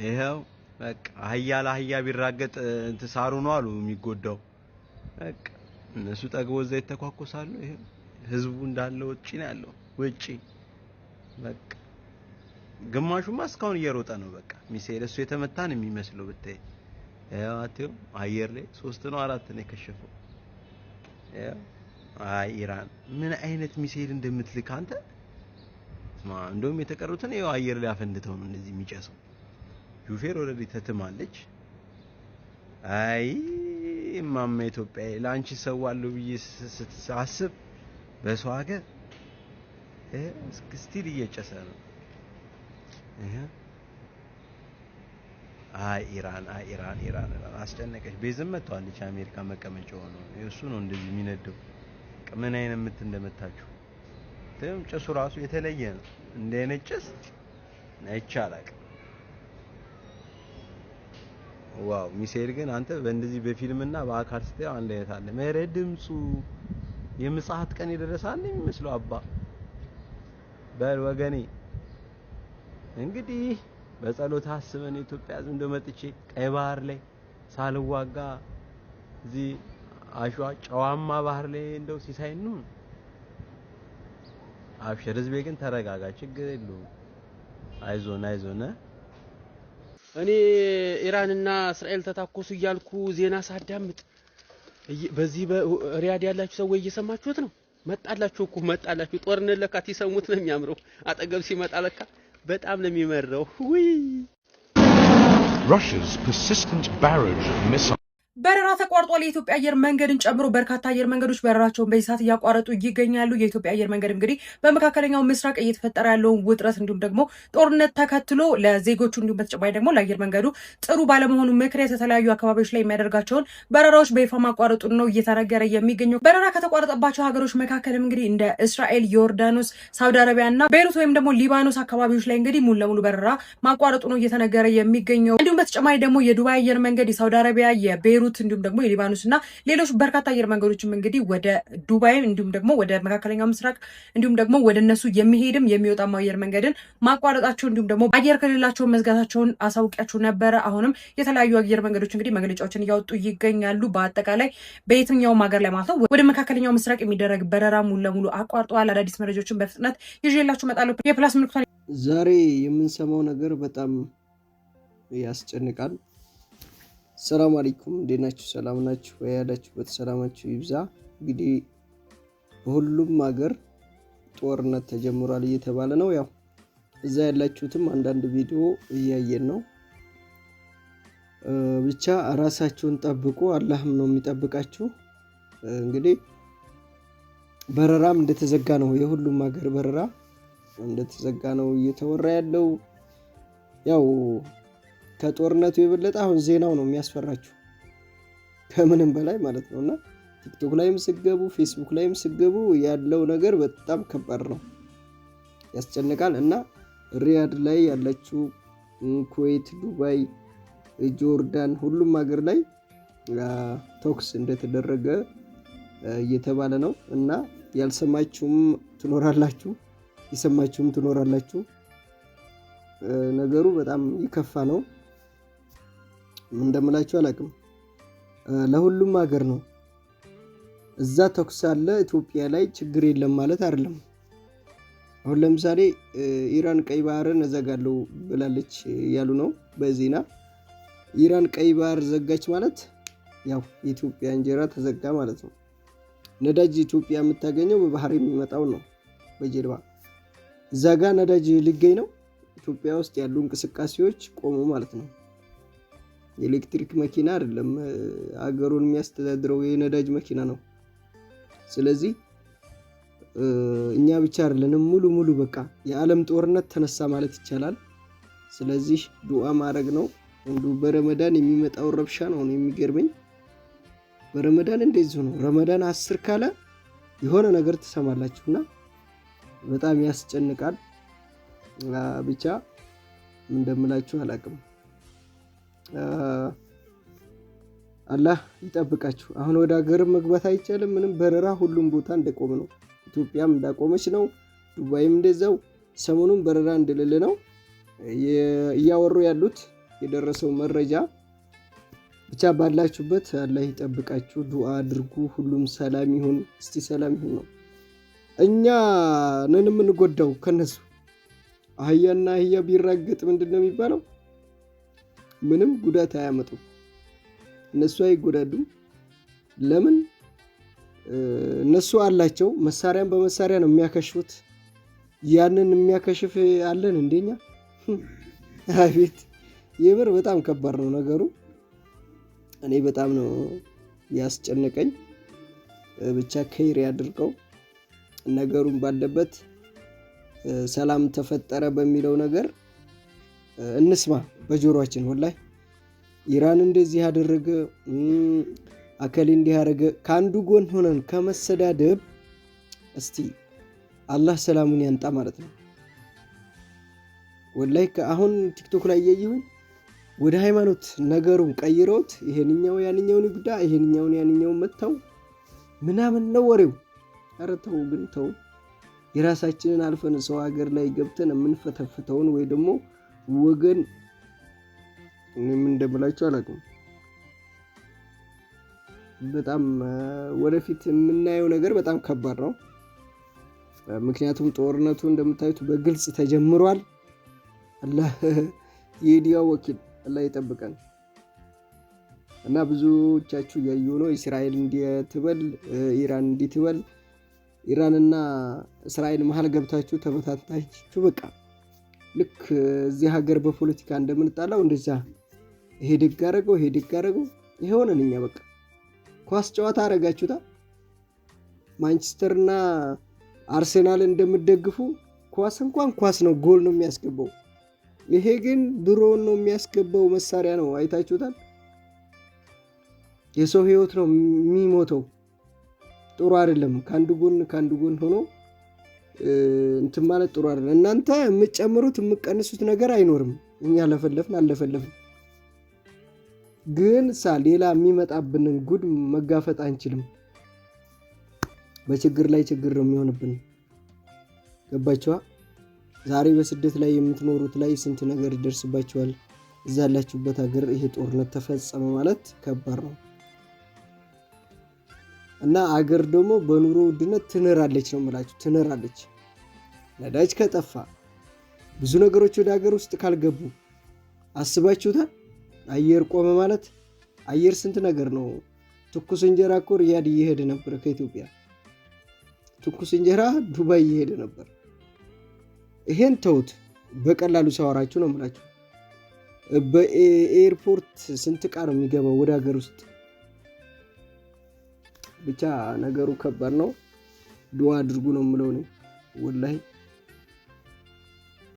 ይሄው በቃ አህያ ለአህያ ቢራገጥ እንትን ሳሩ ነው አሉ የሚጎዳው። በቃ እነሱ ጠግቦ እዛ ይተኳኮሳሉ። ይሄ ህዝቡ እንዳለ ውጪ ነው ያለው ውጪ። በቃ ግማሹማ እስካሁን እየሮጠ ነው። በቃ ሚሳኤል እሱ የተመታን የሚመስለው ብታይ ያው አትዩ አየር ላይ 3 ነው 4 ነው የከሸፈው። ያው አይ ኢራን ምን አይነት ሚሳኤል እንደምትልክ አንተ እንደውም የተቀሩትን ያው አየር ላይ አፈንድተው ነው እንደዚህ የሚጨሰው። ጁፌር ኦልሬዲ ተትማለች። አይ ማማ ኢትዮጵያ ላንቺ ሰዋለሁ ብዬ ሳስብ በሰው ሀገር ስቲል እየጨሰ ነው። ኢራን አስጨነቀች። ቤዝም መጥቷለች አሜሪካ መቀመጫ ሆኖ እሱ ነው እንደዚህ የሚነደው። ምን አይነት ምት እንደመታችሁ ጭሱ ራሱ የተለየ ነው። እንደ አይነት ጭስ አይቻላል። ዋው ሚሳኤል ግን አንተ በእንደዚህ በፊልምና በአካል ስትያው አንድ አይነት አለ። መረ ድምጹ የምጽአት ቀን ይደረሳል የሚመስለው አባ በል ወገኔ እንግዲህ በጸሎት አስበን ኢትዮጵያ ዝም እንደመጥቼ ቀይ ባህር ላይ ሳልዋጋ እዚህ አሸዋ ጨዋማ ባህር ላይ እንደው ሲሳይኑ አብሽር ህዝቤ ግን ተረጋጋ፣ ችግር የለውም። አይዞን እኔ ኢራንና እስራኤል ተታኮሱ እያልኩ ዜና ሳዳምጥ በዚህ በሪያድ ያላችሁ ሰው እየሰማችሁት ነው። መጣላችሁ ጦርነት ለካ ሲሰሙት ነው የሚያምረው። አጠገብ ሲመጣ ለካ በጣም ነው የሚመረው። Russia's persistent barrage of missiles በረራ ተቋርጧል። የኢትዮጵያ አየር መንገድን ጨምሮ በርካታ አየር መንገዶች በረራቸውን በሰዓት እያቋረጡ ይገኛሉ። የኢትዮጵያ አየር መንገድ እንግዲህ በመካከለኛው ምስራቅ እየተፈጠረ ያለውን ውጥረት እንዲሁም ደግሞ ጦርነት ተከትሎ ለዜጎቹ እንዲሁም በተጨማሪ ደግሞ ለአየር መንገዱ ጥሩ ባለመሆኑ ምክንያት የተለያዩ አካባቢዎች ላይ የሚያደርጋቸውን በረራዎች በይፋ ማቋረጡ ነው እየተነገረ የሚገኘው። በረራ ከተቋረጠባቸው ሀገሮች መካከልም እንግዲህ እንደ እስራኤል፣ ዮርዳኖስ፣ ሳውዲ አረቢያና ቤይሩት ወይም ደግሞ ሊባኖስ አካባቢዎች ላይ እንግዲህ ሙሉ ለሙሉ በረራ ማቋረጡ ነው እየተነገረ የሚገኘው። እንዲሁም በተጨማሪ ደግሞ የዱባይ አየር መንገድ፣ የሳውዲ አረቢያ፣ የቤይሩት እንዲሁም ደግሞ የሊባኖስና ሌሎች በርካታ አየር መንገዶችም እንግዲህ ወደ ዱባይ እንዲሁም ደግሞ ወደ መካከለኛው ምስራቅ እንዲሁም ደግሞ ወደ እነሱ የሚሄድም የሚወጣም አየር መንገድን ማቋረጣቸው እንዲሁም ደግሞ አየር ክልላቸውን መዝጋታቸውን አሳውቂያቸው ነበረ። አሁንም የተለያዩ አየር መንገዶች እንግዲህ መግለጫዎችን እያወጡ ይገኛሉ። በአጠቃላይ በየትኛውም ሀገር ላይ ማለት ነው ወደ መካከለኛው ምስራቅ የሚደረግ በረራ ሙሉ ለሙሉ አቋርጠዋል። አዳዲስ መረጃዎችን በፍጥነት ይዤላችሁ እመጣለሁ። የፕላስ ምልክቷን ዛሬ የምንሰማው ነገር በጣም ያስጨንቃል። ሰላም አለይኩም እንዴት ናችሁ? ሰላም ናችሁ? ያላችሁበት ሰላማችሁ ይብዛ። እንግዲህ በሁሉም ሀገር ጦርነት ተጀምሯል እየተባለ ነው። ያው እዛ ያላችሁትም አንዳንድ ቪዲዮ እያየን ነው። ብቻ ራሳችሁን ጠብቁ፣ አላህም ነው የሚጠብቃችሁ። እንግዲህ በረራም እንደተዘጋ ነው፣ የሁሉም ሀገር በረራ እንደተዘጋ ነው እየተወራ ያለው። ያው ከጦርነቱ የበለጠ አሁን ዜናው ነው የሚያስፈራችሁ ከምንም በላይ ማለት ነውና ቲክቶክ ላይም ስገቡ ፌስቡክ ላይም ስገቡ ያለው ነገር በጣም ከባድ ነው፣ ያስጨንቃል። እና ሪያድ ላይ ያላችሁ ኩዌት፣ ዱባይ፣ ጆርዳን ሁሉም ሀገር ላይ ተኩስ እንደተደረገ እየተባለ ነው። እና ያልሰማችሁም ትኖራላችሁ፣ የሰማችሁም ትኖራላችሁ። ነገሩ በጣም ይከፋ ነው። እንደምላችሁ አላውቅም። ለሁሉም ሀገር ነው። እዛ ተኩስ አለ፣ ኢትዮጵያ ላይ ችግር የለም ማለት አይደለም። አሁን ለምሳሌ ኢራን ቀይ ባህርን እዘጋለሁ ብላለች ያሉ ነው በዜና። ኢራን ቀይ ባህር ዘጋች ማለት ያው የኢትዮጵያ እንጀራ ተዘጋ ማለት ነው። ነዳጅ ኢትዮጵያ የምታገኘው በባህር የሚመጣው ነው በጀልባ። እዛ ጋር ነዳጅ ሊገኝ ነው። ኢትዮጵያ ውስጥ ያሉ እንቅስቃሴዎች ቆሙ ማለት ነው። የኤሌክትሪክ መኪና አይደለም አገሩን የሚያስተዳድረው የነዳጅ መኪና ነው። ስለዚህ እኛ ብቻ አይደለንም፣ ሙሉ በቃ የዓለም ጦርነት ተነሳ ማለት ይቻላል። ስለዚህ ዱዓ ማድረግ ነው። እንዱ በረመዳን የሚመጣው ረብሻ ነው የሚገርመኝ። በረመዳን እንደዚህ ነው። ረመዳን 10 ካለ የሆነ ነገር ትሰማላችሁና በጣም ያስጨንቃል። ብቻ እንደምላችሁ አላውቅም። አላህ ይጠብቃችሁ። አሁን ወደ ሀገር መግባት አይቻልም። ምንም በረራ ሁሉም ቦታ እንደቆመ ነው። ኢትዮጵያም እንዳቆመች ነው። ዱባይም እንደዛው ሰሞኑን በረራ እንደሌለ ነው እያወሩ ያሉት። የደረሰው መረጃ ብቻ ባላችሁበት አላህ ይጠብቃችሁ። ዱዓ አድርጉ። ሁሉም ሰላም ይሁን። እስቲ ሰላም ይሁን ነው። እኛ ነን የምንጎዳው ከነሱ። አህያና አህያ ቢራገጥ ምንድነው የሚባለው? ምንም ጉዳት አያመጡም። እነሱ አይጎዳዱም። ለምን? እነሱ አላቸው መሳሪያን በመሳሪያ ነው የሚያከሽፉት። ያንን የሚያከሽፍ አለን እንደኛ? አቤት የምር በጣም ከባድ ነው ነገሩ። እኔ በጣም ነው ያስጨነቀኝ። ብቻ ከይር ያድርገው ነገሩን ባለበት ሰላም ተፈጠረ በሚለው ነገር እንስማ በጆሮአችን። ወላሂ ኢራን እንደዚህ ያደረገ አከሌ እንዲህ ያደረገ ከአንዱ ጎን ሆነን ከመሰዳደብ እስቲ አላህ ሰላሙን ያንጣ ማለት ነው። ወላሂ አሁን ቲክቶክ ላይ እያየሁኝ ወደ ሃይማኖት ነገሩን ቀይረውት ይሄንኛው ያንኛውን ይጉዳ ይሄንኛውን ያንኛውን መተው ምናምን ነው ወሬው። ኧረ ተው ግን ተው። የራሳችንን አልፈን ሰው ሀገር ላይ ገብተን የምንፈተፍተውን ወይ ደግሞ ወገን ምን እንደምላችሁ አላውቅም። በጣም ወደፊት የምናየው ነገር በጣም ከባድ ነው። ምክንያቱም ጦርነቱ እንደምታዩት በግልጽ ተጀምሯል። አላህ የዲያው ወኪል አላህ ይጠብቀን እና ብዙዎቻችሁ ያዩ ነው እስራኤል እንዲትበል ኢራን እንዲትበል ኢራንና እስራኤል መሃል ገብታችሁ ተበታታችሁ በቃ ልክ እዚህ ሀገር በፖለቲካ እንደምንጣላው እንደዛ ይሄ ደግ አደረገው ይሄ ደግ አደረገው ይሄውነን እኛ በቃ ኳስ ጨዋታ አረጋችሁታ። ማንቸስተርና አርሰናል እንደምትደግፉ ኳስ እንኳን ኳስ ነው፣ ጎል ነው የሚያስገባው። ይሄ ግን ድሮን ነው የሚያስገባው፣ መሳሪያ ነው። አይታችሁታል። የሰው ህይወት ነው የሚሞተው። ጥሩ አይደለም። ካንዱ ጎን ሆኖ እንትን ማለት ጥሩ አይደለም። እናንተ የምትጨምሩት የምትቀንሱት ነገር አይኖርም። እኛ ለፈለፍን አለፈለፍን፣ ግን ሌላ የሚመጣብንን ጉድ መጋፈጥ አንችልም። በችግር ላይ ችግር ነው የሚሆንብን። ገባችኋ? ዛሬ በስደት ላይ የምትኖሩት ላይ ስንት ነገር ይደርስባችኋል። እዛ ያላችሁበት ሀገር ይሄ ጦርነት ተፈጸመ ማለት ከባድ ነው እና አገር ደግሞ በኑሮ ውድነት ትነራለች ነው የምላችሁ። ትነራለች። ነዳጅ ከጠፋ ብዙ ነገሮች ወደ ሀገር ውስጥ ካልገቡ አስባችሁታል? አየር ቆመ ማለት አየር ስንት ነገር ነው። ትኩስ እንጀራ እኮ ሪያድ እየሄደ ነበር ከኢትዮጵያ። ትኩስ እንጀራ ዱባይ እየሄደ ነበር። ይሄን ተውት። በቀላሉ ሳወራችሁ ነው የምላችሁ። በኤርፖርት ስንት ዕቃ ነው የሚገባው ወደ ሀገር ውስጥ? ብቻ ነገሩ ከባድ ነው። ዱዓ አድርጉ ነው የምለው እኔ ወላሂ።